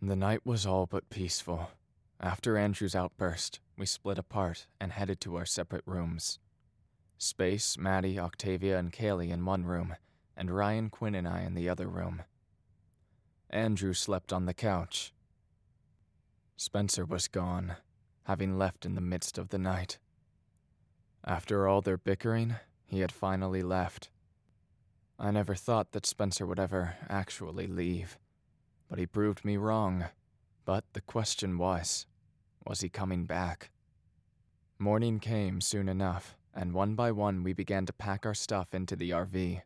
The night was all but peaceful. After Andrew's outburst, we split apart and headed to our separate rooms. Space, Maddie, Octavia, and Kaylee in one room, and Ryan, Quinn, and I in the other room. Andrew slept on the couch. Spencer was gone, having left in the midst of the night. After all their bickering, he had finally left. I never thought that Spencer would ever actually leave, but he proved me wrong. But the question was he coming back? Morning came soon enough, and one by one we began to pack our stuff into the RV.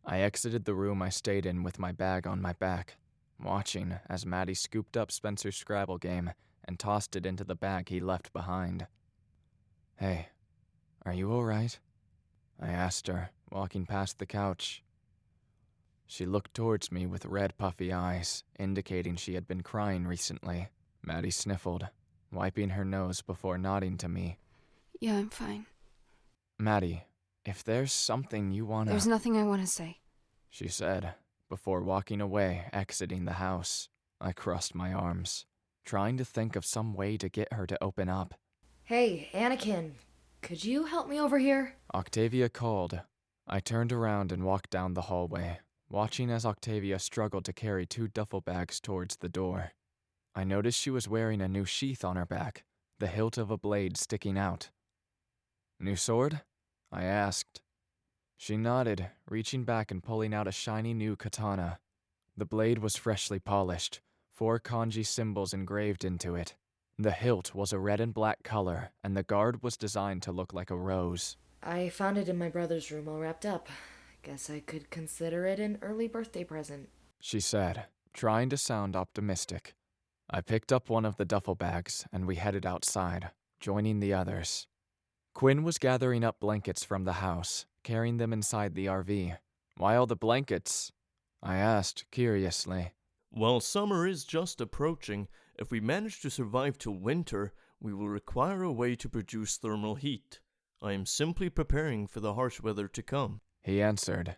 I exited the room I stayed in with my bag on my back, watching as Maddie scooped up Spencer's Scrabble game and tossed it into the bag he left behind. "Hey, are you all right?" I asked her, walking past the couch. She looked towards me with red, puffy eyes, indicating she had been crying recently. Maddie sniffled, wiping her nose before nodding to me. Yeah, I'm fine. "Maddie, if there's something you wanna..." There's nothing I want to say, she said, before walking away, exiting the house. I crossed my arms, trying to think of some way to get her to open up. Hey, Anakin, could you help me over here? Octavia called. I turned around and walked down the hallway, watching as Octavia struggled to carry 2 duffel bags towards the door. I noticed she was wearing a new sheath on her back, the hilt of a blade sticking out. "New sword?" I asked. She nodded, reaching back and pulling out a shiny new katana. The blade was freshly polished, 4 kanji symbols engraved into it. The hilt was a red and black color, and the guard was designed to look like a rose. I found it in my brother's room all wrapped up. Guess I could consider it an early birthday present, she said, trying to sound optimistic. I picked up one of the duffel bags, and we headed outside, joining the others. Quinn was gathering up blankets from the house, carrying them inside the RV. "Why all the blankets?" I asked, curiously. While summer is just approaching, if we manage to survive till winter, we will require a way to produce thermal heat. I am simply preparing for the harsh weather to come, he answered.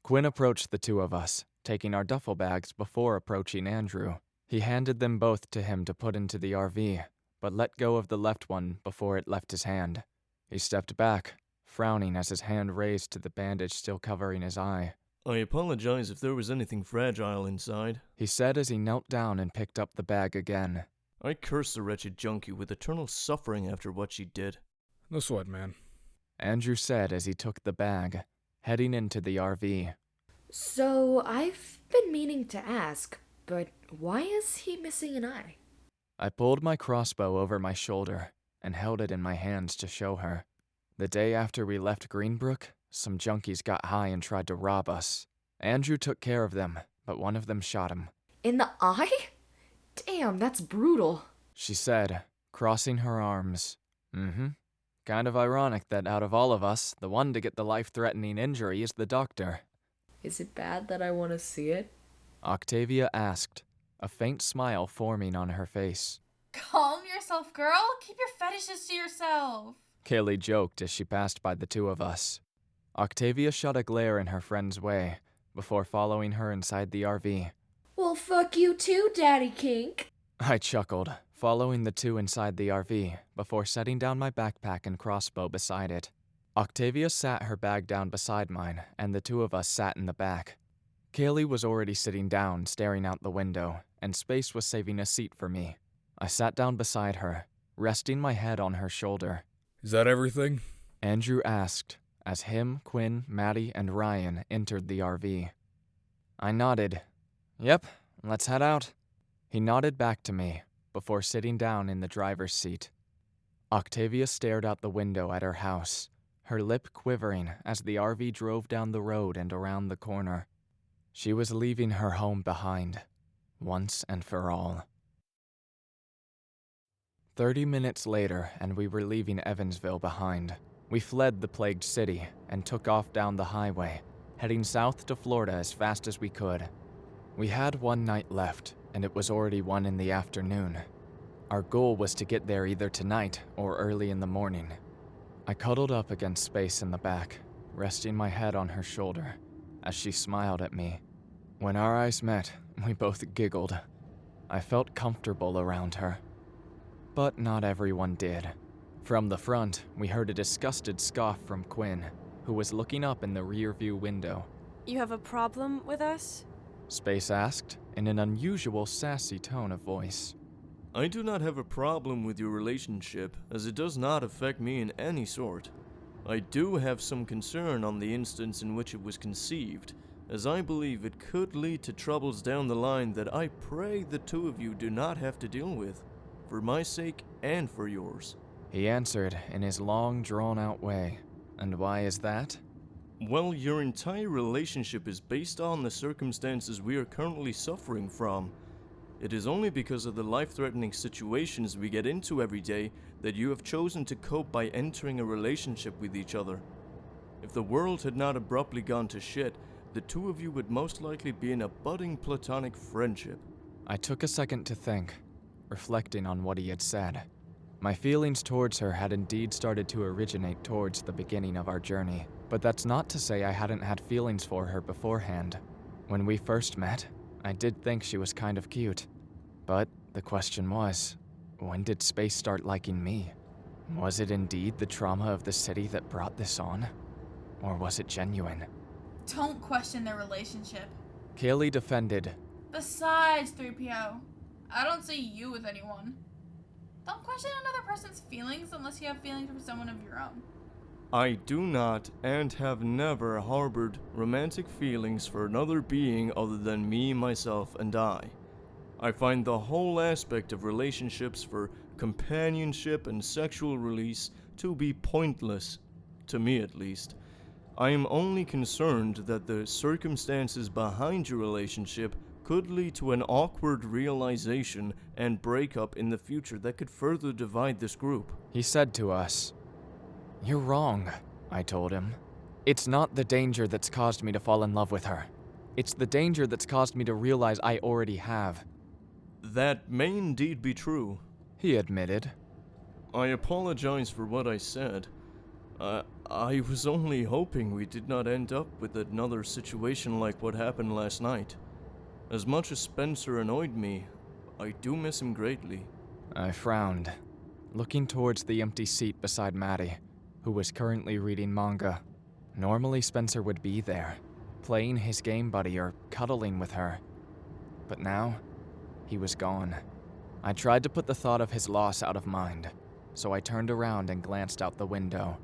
Quinn approached the 2 of us, taking our duffel bags before approaching Andrew. He handed them both to him to put into the RV, but let go of the left one before it left his hand. He stepped back, frowning as his hand raised to the bandage still covering his eye. I apologize if there was anything fragile inside, he said as he knelt down and picked up the bag again. I curse the wretched junkie with eternal suffering after what she did. No sweat, man. Andrew said as he took the bag, heading into the RV. So I've been meaning to ask, but why is he missing an eye? I pulled my crossbow over my shoulder and held it in my hands to show her. The day after we left Greenbrook, some junkies got high and tried to rob us. Andrew took care of them, but one of them shot him. In the eye? Damn, that's brutal, she said, crossing her arms. Kind of ironic that out of all of us, the one to get the life-threatening injury is the doctor. Is it bad that I want to see it? Octavia asked, a faint smile forming on her face. Calm yourself, girl. Keep your fetishes to yourself. Kaylee joked as she passed by the 2 of us. Octavia shot a glare in her friend's way, before following her inside the RV. Well, fuck you too, Daddy Kink. I chuckled, following the 2 inside the RV, before setting down my backpack and crossbow beside it. Octavia sat her bag down beside mine, and the 2 of us sat in the back. Kaylee was already sitting down, staring out the window, and Space was saving a seat for me. I sat down beside her, resting my head on her shoulder. Is that everything? Andrew asked, as him, Quinn, Maddie, and Ryan entered the RV. I nodded. "Yep, let's head out." He nodded back to me, before sitting down in the driver's seat. Octavia stared out the window at her house, her lip quivering as the RV drove down the road and around the corner. She was leaving her home behind, once and for all. 30 minutes later, and we were leaving Evansville behind. We fled the plagued city and took off down the highway, heading south to Florida as fast as we could. We had 1 night left, and it was already 1 in the afternoon. Our goal was to get there either tonight or early in the morning. I cuddled up against Space in the back, resting my head on her shoulder, as she smiled at me. When our eyes met, we both giggled. I felt comfortable around her. But not everyone did. From the front, we heard a disgusted scoff from Quinn, who was looking up in the rear-view window. You have a problem with us? Space asked, in an unusual sassy tone of voice. I do not have a problem with your relationship, as it does not affect me in any sort. I do have some concern on the instance in which it was conceived, as I believe it could lead to troubles down the line that I pray the two of you do not have to deal with, for my sake and for yours. He answered in his long, drawn-out way. And why is that? Well, your entire relationship is based on the circumstances we are currently suffering from. It is only because of the life-threatening situations we get into every day that you have chosen to cope by entering a relationship with each other. If the world had not abruptly gone to shit, the two of you would most likely be in a budding platonic friendship. I took a second to think, reflecting on what he had said. My feelings towards her had indeed started to originate towards the beginning of our journey, but that's not to say I hadn't had feelings for her beforehand. When we first met, I did think she was kind of cute. But the question was, when did Space start liking me? Was it indeed the trauma of the city that brought this on? Or was it genuine? Don't question their relationship. Kaylee defended. Besides, 3PO, I don't see you with anyone. Don't question another person's feelings unless you have feelings for someone of your own. I do not and have never harbored romantic feelings for another being other than me, myself, and I. I find the whole aspect of relationships for companionship and sexual release to be pointless, to me at least. I am only concerned that the circumstances behind your relationship could lead to an awkward realization and breakup in the future that could further divide this group. He said to us, "You're wrong," I told him. "It's not the danger that's caused me to fall in love with her. It's the danger that's caused me to realize I already have." That may indeed be true. He admitted. I apologize for what I said. I was only hoping we did not end up with another situation like what happened last night. As much as Spencer annoyed me, I do miss him greatly. I frowned, looking towards the empty seat beside Maddie, who was currently reading manga. Normally Spencer would be there, playing his game buddy or cuddling with her. But now, he was gone. I tried to put the thought of his loss out of mind, so I turned around and glanced out the window.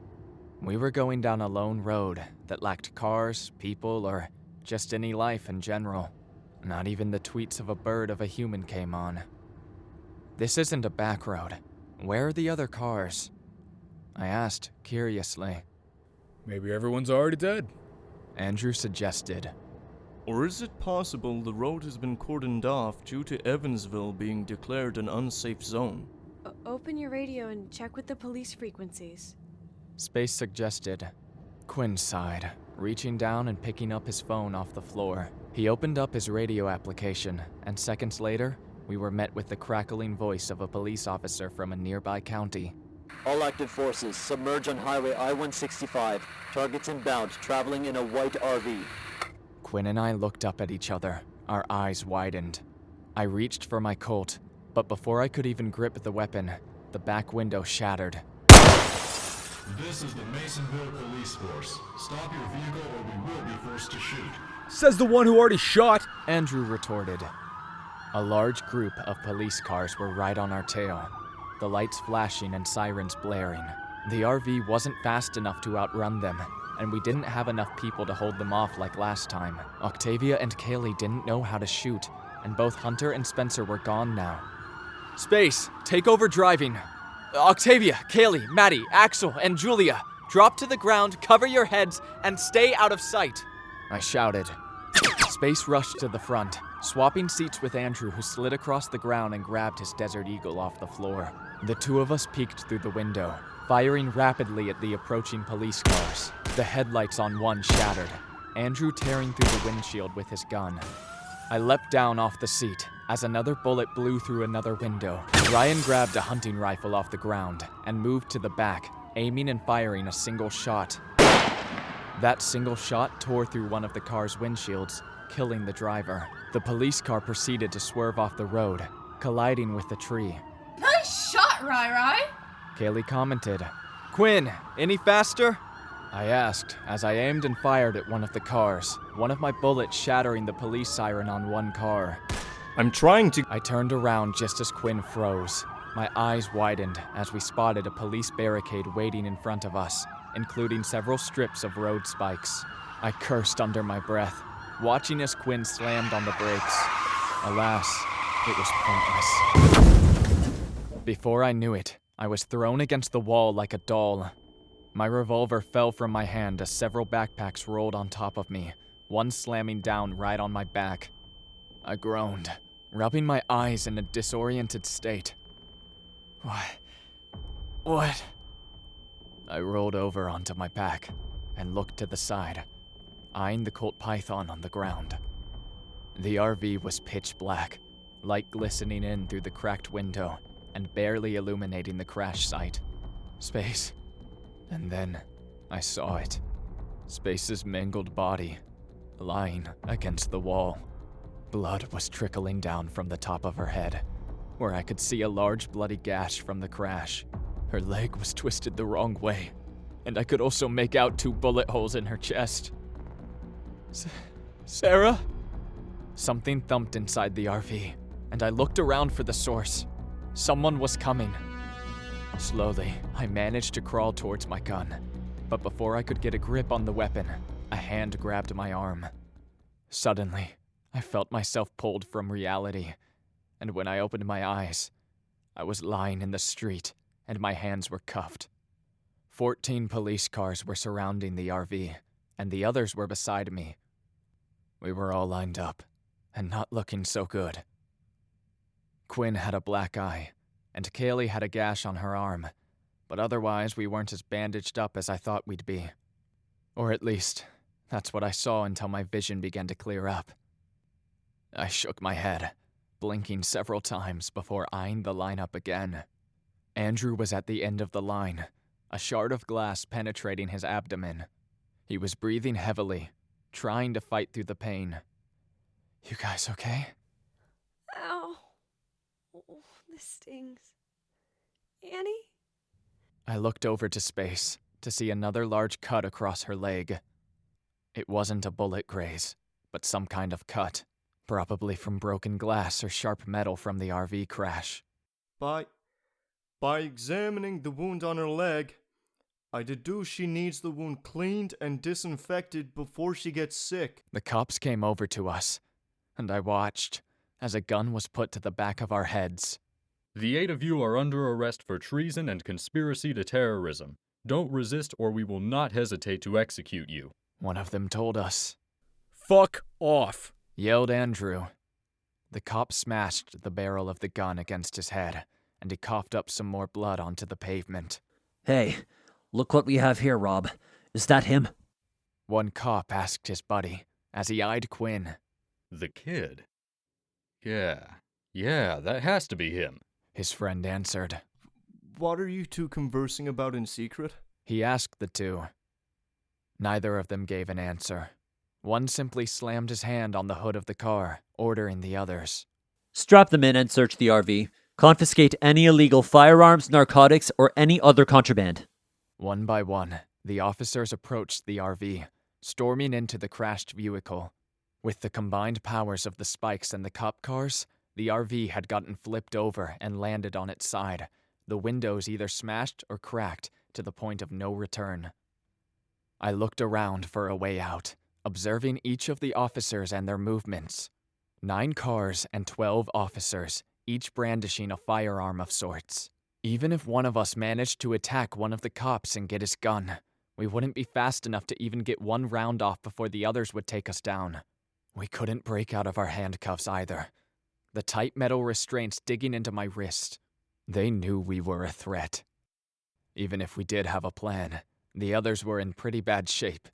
We were going down a lone road that lacked cars, people, or just any life in general. Not even the tweets of a bird of a human came on. This isn't a back road. Where are the other cars? I asked, curiously. Maybe everyone's already dead. Andrew suggested. Or is it possible the road has been cordoned off due to Evansville being declared an unsafe zone? Open your radio and check with the police frequencies. Space suggested. Quinn sighed, reaching down and picking up his phone off the floor. He opened up his radio application, and seconds later, we were met with the crackling voice of a police officer from a nearby county. All active forces, submerge on highway I-165. Targets inbound, traveling in a white RV. Quinn and I looked up at each other, our eyes widened. I reached for my Colt, but before I could even grip the weapon, the back window shattered. This is the Masonville Police Force. Stop your vehicle or we will be forced to shoot. Says the one who already shot. Andrew retorted. A large group of police cars were right on our tail, the lights flashing and sirens blaring. The RV wasn't fast enough to outrun them, and we didn't have enough people to hold them off like last time. Octavia and Kaylee didn't know how to shoot, and both Hunter and Spencer were gone now. Space, take over driving. Octavia, Kaylee, Maddie, Axel, and Julia, drop to the ground, cover your heads, and stay out of sight, I shouted. Space rushed to the front, swapping seats with Andrew, who slid across the ground and grabbed his Desert Eagle off the floor. The two of us peeked through the window, firing rapidly at the approaching police cars. The headlights on one shattered, Andrew tearing through the windshield with his gun. I leapt down off the seat as another bullet blew through another window. Ryan grabbed a hunting rifle off the ground and moved to the back, aiming and firing a single shot. That single shot tore through one of the car's windshields, killing the driver. The police car proceeded to swerve off the road, colliding with the tree. Nice shot, Rai. Kaylee commented, "Quinn, any faster?" I asked as I aimed and fired at one of the cars, one of my bullets shattering the police siren on one car. I'm trying to. I turned around just as Quinn froze. My eyes widened as we spotted a police barricade waiting in front of us, including several strips of road spikes. I cursed under my breath, watching as Quinn slammed on the brakes. Alas, it was pointless. Before I knew it, I was thrown against the wall like a doll. My revolver fell from my hand as several backpacks rolled on top of me, one slamming down right on my back. I groaned, rubbing my eyes in a disoriented state. What? I rolled over onto my back and looked to the side, eyeing the Colt Python on the ground. The RV was pitch black, light glistening in through the cracked window and barely illuminating the crash site. Space. And then I saw it. Space's mangled body, lying against the wall. Blood was trickling down from the top of her head, where I could see a large bloody gash from the crash. Her leg was twisted the wrong way, and I could also make out 2 bullet holes in her chest. Sarah? Something thumped inside the RV, and I looked around for the source. Someone was coming. Slowly, I managed to crawl towards my gun, but before I could get a grip on the weapon, a hand grabbed my arm. Suddenly, I felt myself pulled from reality, and when I opened my eyes, I was lying in the street, and my hands were cuffed. 14 police cars were surrounding the RV, and the others were beside me. We were all lined up, and not looking so good. Quinn had a black eye, and Kaylee had a gash on her arm, but otherwise we weren't as bandaged up as I thought we'd be. Or at least, that's what I saw until my vision began to clear up. I shook my head, blinking several times before eyeing the lineup again. Andrew was at the end of the line, a shard of glass penetrating his abdomen. He was breathing heavily, trying to fight through the pain. "You guys okay?" Ow. Oh, this stings. Annie? I looked over to Space to see another large cut across her leg. It wasn't a bullet graze, but some kind of cut, probably from broken glass or sharp metal from the RV crash. By examining the wound on her leg, I deduce she needs the wound cleaned and disinfected before she gets sick. The cops came over to us, and I watched as a gun was put to the back of our heads. The 8 of you are under arrest for treason and conspiracy to terrorism. Don't resist or we will not hesitate to execute you. One of them told us. Fuck off, Yelled Andrew. The cop smashed the barrel of the gun against his head, and he coughed up some more blood onto the pavement. Hey, look what we have here, Rob. Is that him? One cop asked his buddy, as he eyed Quinn. The kid? Yeah, that has to be him. His friend answered. What are you two conversing about in secret? He asked the two. Neither of them gave an answer. One simply slammed his hand on the hood of the car, ordering the others. Strap them in and search the RV. Confiscate any illegal firearms, narcotics, or any other contraband. One by one, the officers approached the RV, storming into the crashed vehicle. With the combined powers of the spikes and the cop cars, the RV had gotten flipped over and landed on its side, the windows either smashed or cracked to the point of no return. I looked around for a way out, observing each of the officers and their movements. 9 cars and 12 officers, each brandishing a firearm of sorts. Even if one of us managed to attack one of the cops and get his gun, we wouldn't be fast enough to even get one round off before the others would take us down. We couldn't break out of our handcuffs either. The tight metal restraints digging into my wrist. They knew we were a threat. Even if we did have a plan, the others were in pretty bad shape.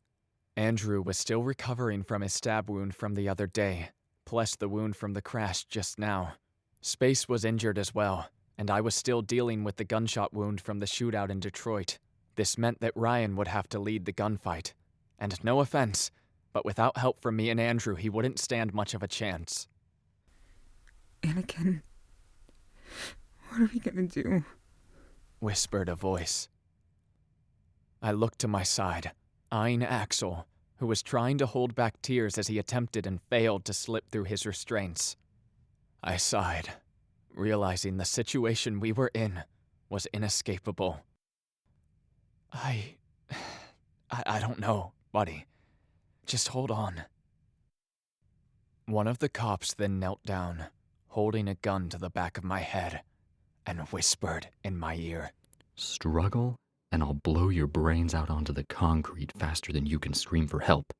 Andrew was still recovering from his stab wound from the other day, plus the wound from the crash just now. Space was injured as well, and I was still dealing with the gunshot wound from the shootout in Detroit. This meant that Ryan would have to lead the gunfight. And no offense, but without help from me and Andrew, he wouldn't stand much of a chance. Anakin, what are we gonna do? Whispered a voice. I looked to my side, eyeing Axel, who was trying to hold back tears as he attempted and failed to slip through his restraints. I sighed, realizing the situation we were in was inescapable. I don't know, buddy. Just hold on. One of the cops then knelt down, holding a gun to the back of my head, and whispered in my ear. Struggle, and I'll blow your brains out onto the concrete faster than you can scream for help.